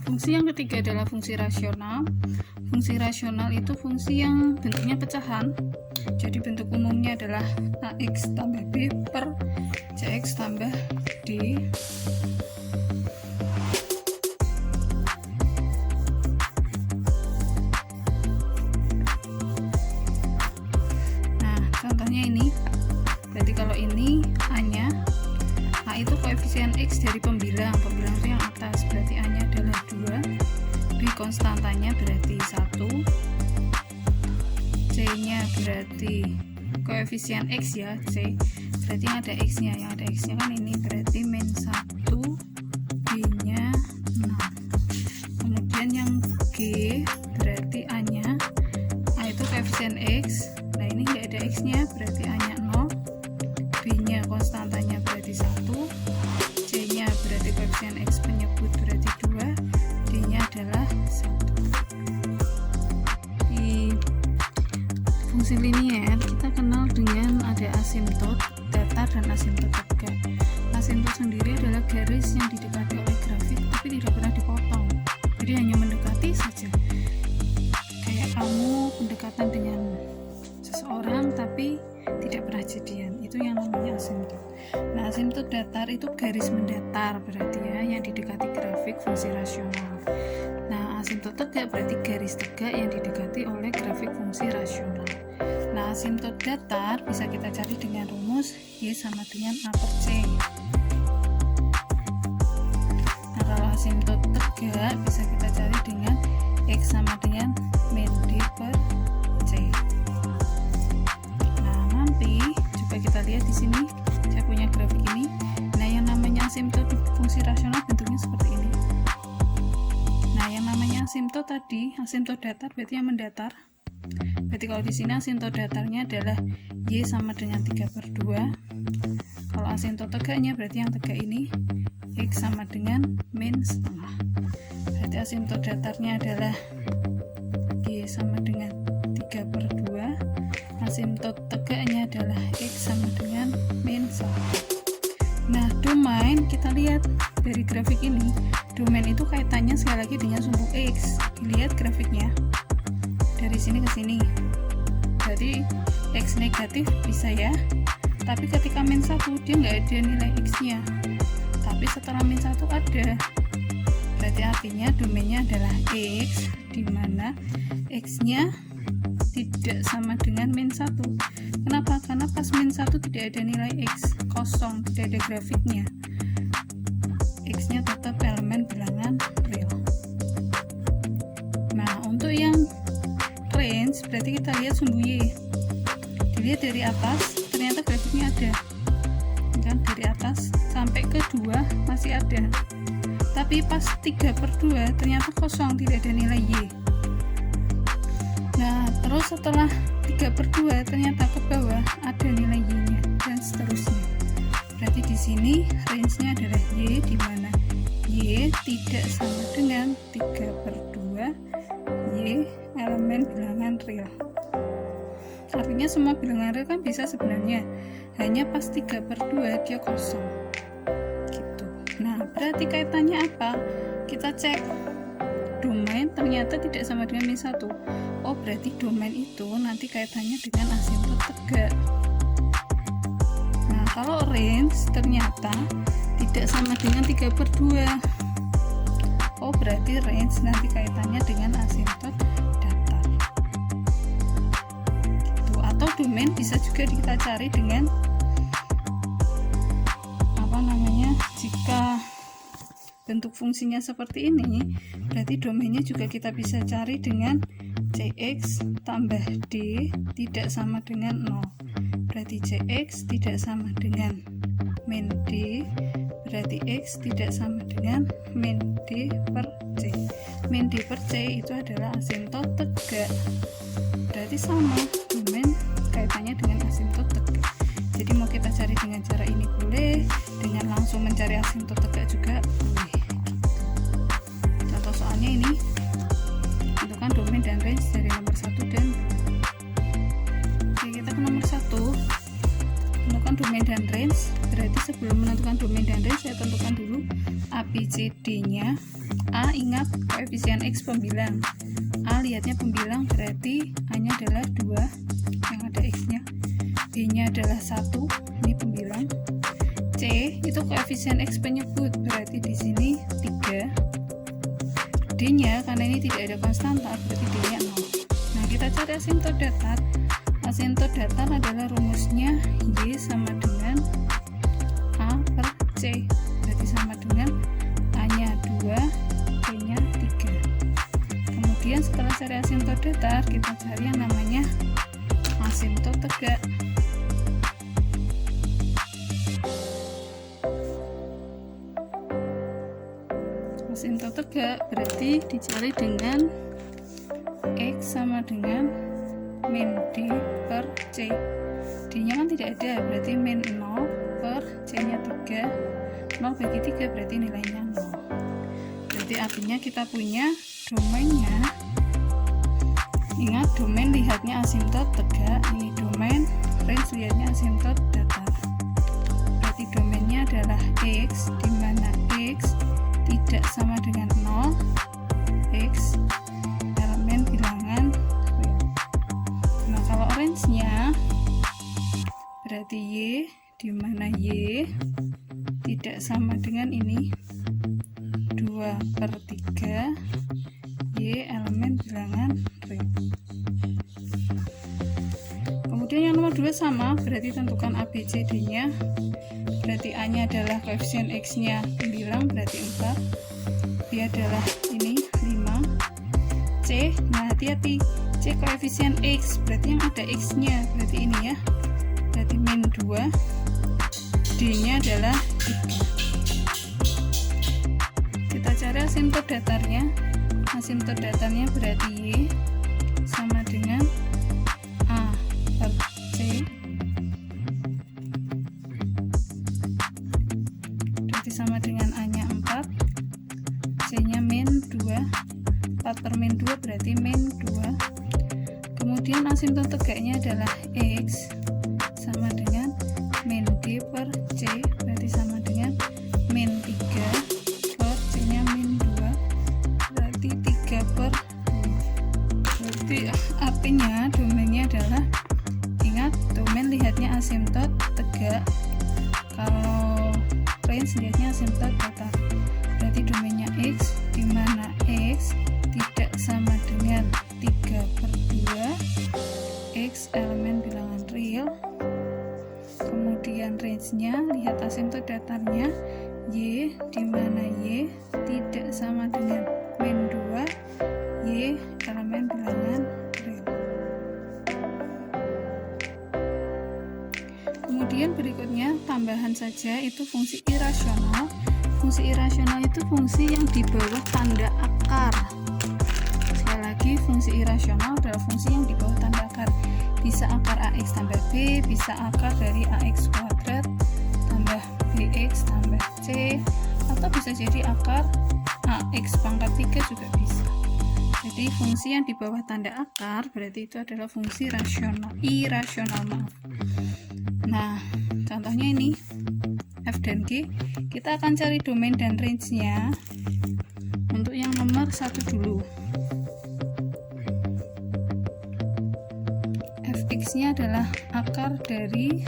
Fungsi yang ketiga adalah fungsi rasional. Fungsi rasional itu fungsi yang bentuknya pecahan. Jadi bentuk umumnya adalah AX tambah B per CX tambah D. Nah, contohnya ini. Berarti kalau ini A-nya, A itu koefisien X dari pembilang itu yang atas, berarti A-nya adalah 2, B konstantanya berarti 1, C-nya berarti koefisien X ya, C berarti yang ada X-nya, kan ini berarti min 1, B-nya 6. Kemudian yang G berarti A-nya, A itu koefisien X, nah ini nggak ada X-nya, berarti A-nya 0, B-nya konstantanya berarti 1, C-nya berarti koefisien X penyebut berarti 2, D-nya adalah 1. Di fungsi linier kita kenal dengan ada asimtot datar dan asimtot tegak. Asimtot sendiri adalah garis yang didekati oleh grafik tapi tidak pernah dipotong, jadi hanya mendekati saja. Kayak kamu pendekatan dengan seseorang tapi tidak pernah jadian, itu yang namanya asimtot. Nah, asimtot datar itu garis mendatar berarti ya, yang didekati grafik fungsi rasional. Nah, asimtot tegak berarti garis tegak yang didekati oleh grafik fungsi rasional. Nah, asimtot datar bisa kita cari dengan rumus Y sama dengan A per C. Nah, kalau asimtot tegak bisa kita cari dengan X sama dengan min D per C. Nah, nanti coba kita lihat di sini, saya punya grafik ini. Nah, yang namanya asimtot fungsi rasional bentuknya seperti ini. Nah, yang namanya asimtot tadi, asimtot datar berarti yang mendatar. Berarti kalau di sini asimtot datarnya adalah Y sama dengan 3/2. Kalau asimtot tegaknya berarti yang tegak ini X sama dengan min setengah. Berarti asimtot datarnya adalah Y sama dengan 3/2. Asimtot tegaknya adalah X sama dengan min 1. Nah, domain kita lihat dari grafik ini, domain itu kaitannya sekali lagi dengan sumbu X. Lihat grafiknya dari sini ke sini, jadi X negatif bisa ya, tapi ketika min 1 dia nggak ada nilai X nya, tapi setelah min 1 ada, berarti artinya domainnya adalah X, dimana X nya tidak sama dengan min 1. Kenapa? Karena pas min 1 tidak ada nilai X, kosong, tidak ada grafiknya, X nya tetap elemen bilangan real. Nah, untuk yang range berarti kita lihat sumbu Y, dilihat dari atas ternyata grafiknya ada kan, dari atas sampai ke 2 masih ada, tapi pas 3/2 ternyata kosong, tidak ada nilai Y. Nah, terus setelah 3/2 ternyata ke bawah ada nilai Y nya, dan seterusnya. Berarti di sini range-nya adalah Y, di mana Y tidak sama dengan 3/2, Y elemen bilangan real. Artinya semua bilangan real kan bisa sebenarnya, hanya pas 3/2 dia kosong gitu. Nah, berarti kaitannya apa? Kita cek domain, ternyata tidak sama dengan min 1. Oh, berarti domain itu nanti kaitannya dengan asimtot tegak. Nah, kalau range ternyata tidak sama dengan 3/2. Oh, berarti range nanti kaitannya dengan asimtot datar. Gitu. Atau domain bisa juga kita cari dengan jika bentuk fungsinya seperti ini, berarti domainnya juga kita bisa cari dengan Cx tambah D tidak sama dengan 0. Berarti Cx tidak sama dengan min D, berarti X tidak sama dengan min D per C. Min D per C itu adalah asimtot tegak. Berarti sama, domain kaitannya dengan asimtot tegak. Jadi mau kita cari dengan cara ini boleh, dengan langsung mencari asimtot tegak juga boleh. Contoh soalnya ini, tentukan domain dan range dari nomor 1 dan 2. Oke, kita ke nomor 1. Tentukan domain dan range. Berarti sebelum menentukan domain dan range, saya tentukan dulu ABCD-nya. A, ingat koefisien X pembilang. A lihatnya pembilang, berarti A-nya adalah 2 yang ada X-nya. B-nya adalah 1, ini pembilang. C itu koefisien X penyebut, berarti di sini 3. D-nya karena ini tidak ada konstanta, berarti D-nya 0. Nah, kita cari asimtot datar. Asimtot datar adalah rumusnya Y sama dengan A per C, berarti sama dengan A-nya 2, B-nya 3. Kemudian setelah cari asimtot datar, kita cari yang namanya asimtot tegak. Asimtot tegak berarti dicari dengan X sama dengan min D per C. D nya kan tidak ada, berarti min 0 per C nya 3. 0 bagi 3 berarti nilainya 0. Berarti artinya kita punya domainnya. Ingat, domain lihatnya asimtot tegak, ini domain, range lihatnya asimtot datar. Berarti domainnya adalah X, di mana X tidak sama dengan 0, X elemen bilangan real. Nah, kalau range-nya berarti Y, di mana Y tidak sama dengan ini 2 per 3, Y elemen bilangan real. Kemudian yang nomor 2 sama, berarti tentukan ABCD-nya. Berarti A-nya adalah koefisien X-nya 9, berarti 4. B adalah ini 5. C, nah hati-hati, C koefisien X, berarti yang ada X-nya, berarti ini ya, berarti min 2. D-nya adalah 3. Kita cari asimtot datarnya. Asimtot datarnya berarti Y sama dengan A per C, berarti sama dengan A-nya 4, C-nya min 2. 4 per min 2 berarti min 2. Kemudian asimtot tegaknya adalah X sama dengan min D per C, berarti sama dengan min 3 per C-nya min 2, berarti 3 per 2. Berarti artinya domainnya adalah, ingat, domain lihatnya asimtot tegak, kalau range lihatnya asimtot datar. Berarti domainnya X, di mana X tidak sama dengan 3 per 2, X elemen bilangan real. Kemudian range-nya lihat asimtot datarnya Y, di mana Y tidak sama dengan min 2, Y elemen bilangan real. Kemudian berikutnya tambahan saja, itu fungsi irasional. Fungsi irasional itu fungsi yang di bawah tanda akar. Sekali lagi, fungsi irasional adalah fungsi yang di bawah tanda akar. Bisa akar AX tambah B, bisa akar dari AX kuadrat tambah BX tambah C, atau bisa jadi akar AX pangkat 3 juga bisa. Jadi fungsi yang di bawah tanda akar berarti itu adalah fungsi irasional, maaf. Nah, contohnya ini F dan G. Kita akan cari domain dan range-nya. Untuk yang nomor 1 dulu, Fx-nya adalah akar dari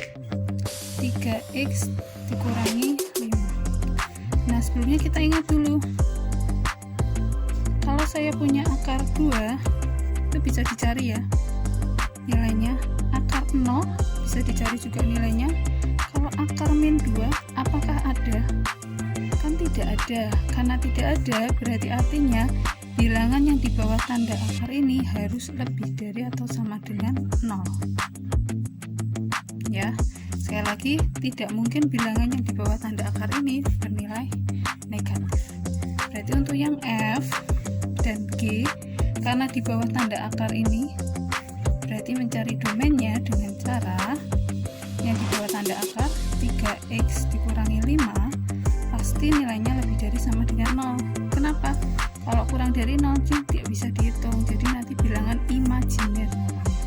3x dikurangi 5. Nah, sebelumnya kita ingat dulu, kalau saya punya akar 2, itu bisa dicari ya nilainya. Akar 0 bisa dicari juga nilainya. Kalau akar min 2, apakah ada? Kan tidak ada. Karena tidak ada, berarti artinya bilangan yang di bawah tanda akar ini harus lebih dari atau sama dengan 0. Ya, sekali lagi, tidak mungkin bilangan yang di bawah tanda akar ini bernilai negatif. Berarti untuk yang F dan G, karena di bawah tanda akar ini, berarti mencari domainnya dengan cara yang di bawah tanda akar 3x dikurangi 5, pasti nilainya lebih dari sama dengan 0. Kenapa? Kalau kurang dari 0 tidak bisa dihitung, jadi nanti bilangan imajiner namanya.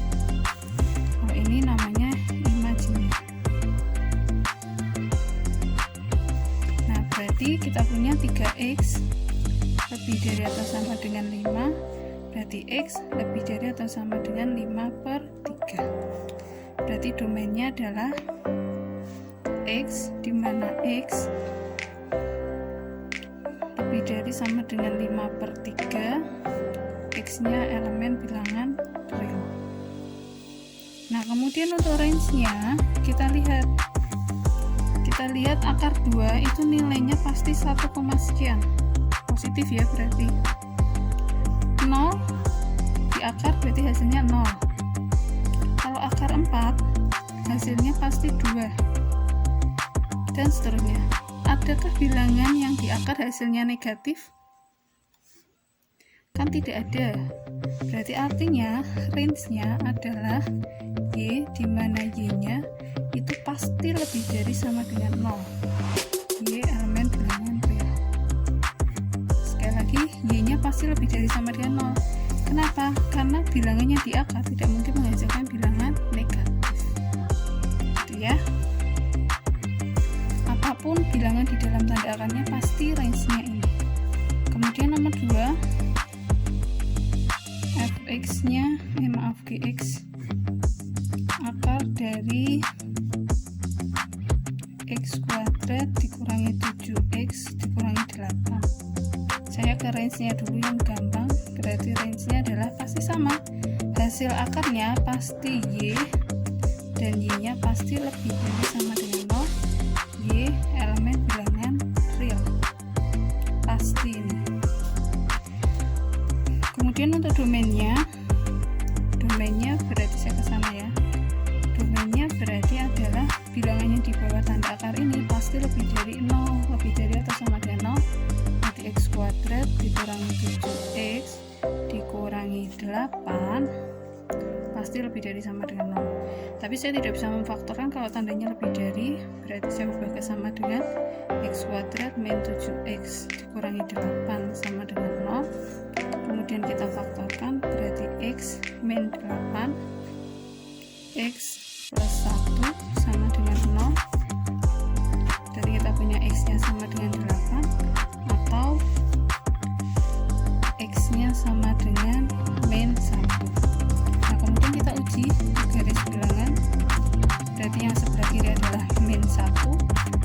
Kalau ini namanya imajiner. berarti kita punya 3x lebih dari atau sama dengan 5, berarti x lebih dari atau sama dengan 5/3. Berarti domainnya adalah x, di mana x lebih dari sama dengan 5/3, x nya elemen bilangan real. Nah, kemudian untuk range-nya kita lihat akar 2 itu nilainya pasti 1, sekian. Positif ya, berarti 0 di akar berarti hasilnya 0. Kalau akar 4 hasilnya pasti 2, dan seterusnya. Adakah bilangan yang di akar hasilnya negatif? Kan tidak ada. Berarti artinya range-nya adalah y, di mana y-nya itu pasti lebih dari sama dengan 0. Y elemen bilangan real. Sekali lagi, y-nya pasti lebih dari sama dengan 0. Kenapa? Karena bilangannya di akar tidak mungkin menghasilkan bilangan negatif. Gitu ya. Apapun bilangan di dalam tanda akarnya pasti range-nya ini. Kemudian nomor 2, fx-nya, gx akar dari x kuadrat dikurangi 7x dikurangi 8. Saya ke range-nya dulu yang gampang. Berarti range-nya adalah pasti sama. Hasil akarnya pasti y, dan y-nya pasti lebih dari sama dengan 0. Y elemen bilangan real. Pasti ini. Kemudian untuk domainnya berarti saya ke sana ya. Domainnya berarti adalah bilangannya di bawah tanda akar ini pasti lebih dari 0, lebih dari atau sama dengan 0. Berarti x kuadrat dikurangi 7x dikurangi 8 pasti lebih dari sama dengan 0. Tapi saya tidak bisa memfaktorkan kalau tandanya lebih dari, berarti saya ubah ke sama dengan x kuadrat min 7x dikurangi 8 sama dengan 0. Kemudian kita faktorkan, berarti x min 8 x plus 1 sama dengan 0. Jadi kita punya x nya sama dengan 8, atau x nya sama dengan min 1. Nah, kemudian kita uji garis bilangan. Berarti yang sebelah kiri adalah min 1,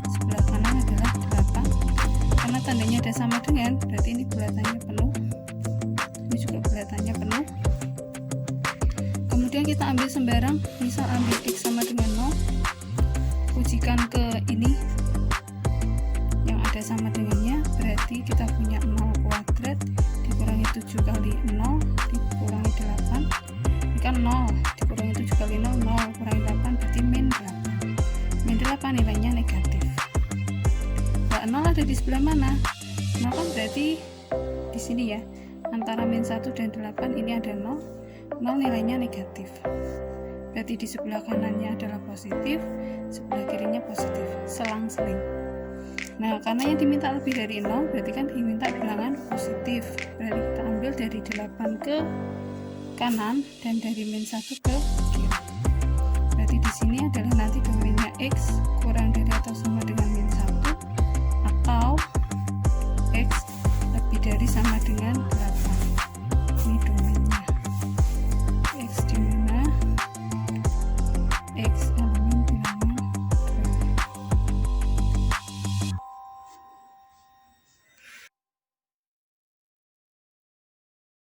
sebelah kanan adalah 8. Karena tandanya ada sama dengan, berarti ini bulatannya penuh, ini juga bulatannya penuh. Kemudian kita ambil sembarang, misal ambil x sama dengan 0, ujikan ke ini yang ada sama dengannya, berarti kita punya 0 kuadrat dikurangi 7 kali 0 dikurangi 8. Ini kan 0 dikurangi 7 kali 0, 0 kurangi 8 berarti min 8. Min 8 nilainya negatif. Nah, 0 ada di sebelah mana? 0 kan berarti di sini ya, antara min 1 dan 8 ini ada 0 nilainya negatif. Berarti di sebelah kanannya adalah positif, sebelah kirinya positif, selang-seling. Nah, karena yang diminta lebih dari 0, berarti kan diminta bilangan positif. Berarti kita ambil dari 8 ke kanan dan dari min 1 ke kiri. Berarti di sini adalah nanti domainnya x kurang dari